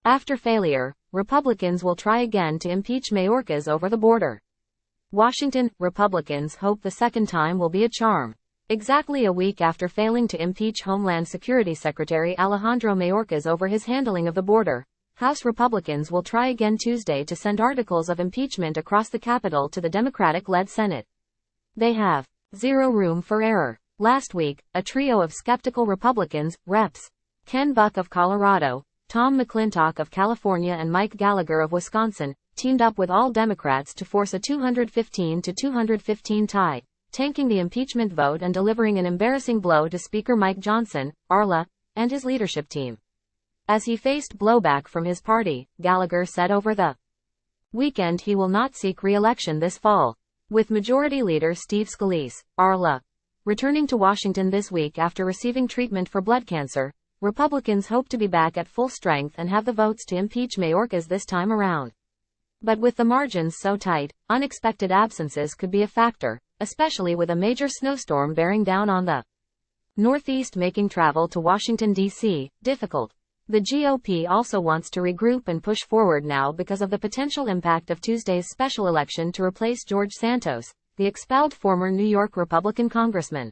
After failure, Republicans will try again to impeach Mayorkas over the border. Washington, Republicans hope the second time will be a charm. Exactly a week after failing to impeach Homeland Security Secretary Alejandro Mayorkas over his handling of the border, House Republicans will try again Tuesday to send articles of impeachment across the Capitol to the Democratic-led Senate. They have zero room for error. Last week, a trio of skeptical Republicans, Reps. Ken Buck of Colorado, Tom McClintock of California and Mike Gallagher of Wisconsin, teamed up with all Democrats to force a 215-215 tie, tanking the impeachment vote and delivering an embarrassing blow to Speaker Mike Johnson, ARLA, and his leadership team. As he faced blowback from his party, Gallagher said over the weekend he will not seek re-election this fall. With Majority Leader Steve Scalise, ARLA, returning to Washington this week after receiving treatment for blood cancer, Republicans hope to be back at full strength and have the votes to impeach Mayorkas this time around. But with the margins so tight, unexpected absences could be a factor, especially with a major snowstorm bearing down on the Northeast, making travel to Washington, D.C., difficult. The GOP also wants to regroup and push forward now because of the potential impact of Tuesday's special election to replace George Santos, the expelled former New York Republican congressman.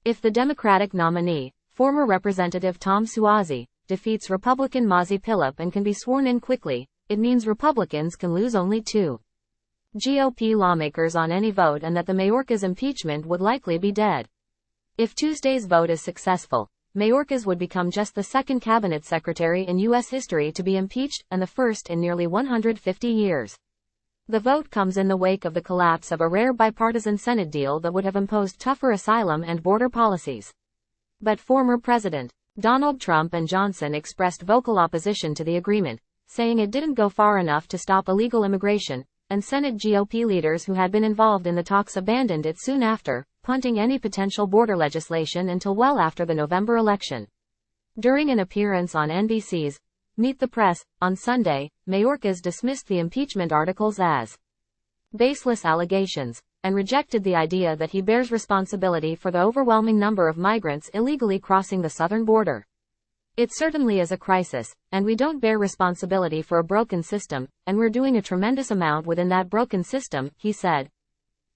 If the Democratic nominee, former Representative Tom Suozzi, defeats Republican Mazi Pilip and can be sworn in quickly, it means Republicans can lose only 2 GOP lawmakers on any vote and that the Mayorkas impeachment would likely be dead. If Tuesday's vote is successful, Mayorkas would become just the second cabinet secretary in U.S. history to be impeached, and the first in nearly 150 years. The vote comes in the wake of the collapse of a rare bipartisan Senate deal that would have imposed tougher asylum and border policies. But former President Donald Trump and Johnson expressed vocal opposition to the agreement, saying it didn't go far enough to stop illegal immigration, and Senate GOP leaders who had been involved in the talks abandoned it soon after, punting any potential border legislation until well after the November election. During an appearance on NBC's Meet the Press on Sunday, Mayorkas dismissed the impeachment articles as baseless allegations, and rejected the idea that he bears responsibility for the overwhelming number of migrants illegally crossing the southern border. It certainly is a crisis, and we don't bear responsibility for a broken system, and we're doing a tremendous amount within that broken system, he said.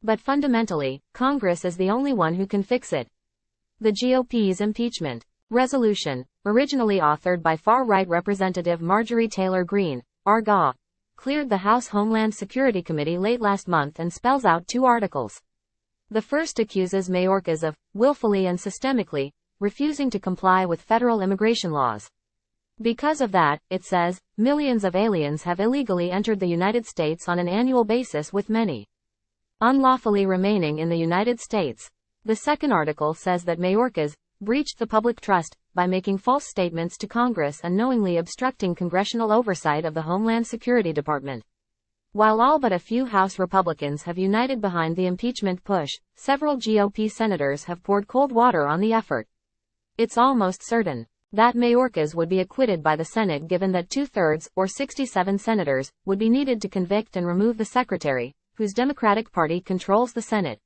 But fundamentally, Congress is the only one who can fix it. The GOP's impeachment resolution, originally authored by far-right Representative Marjorie Taylor Greene, ARGA, cleared the House Homeland Security Committee late last month and spells out 2 articles. The first accuses Mayorkas of willfully and systemically refusing to comply with federal immigration laws. Because of that, it says, millions of aliens have illegally entered the United States on an annual basis, with many unlawfully remaining in the United States. The second article says that Mayorkas breached the public trust by making false statements to Congress and knowingly obstructing congressional oversight of the Homeland Security Department. While all but a few House Republicans have united behind the impeachment push, several GOP senators have poured cold water on the effort. It's almost certain that Mayorkas would be acquitted by the Senate, given that 2/3, or 67 senators, would be needed to convict and remove the secretary, whose Democratic Party controls the Senate.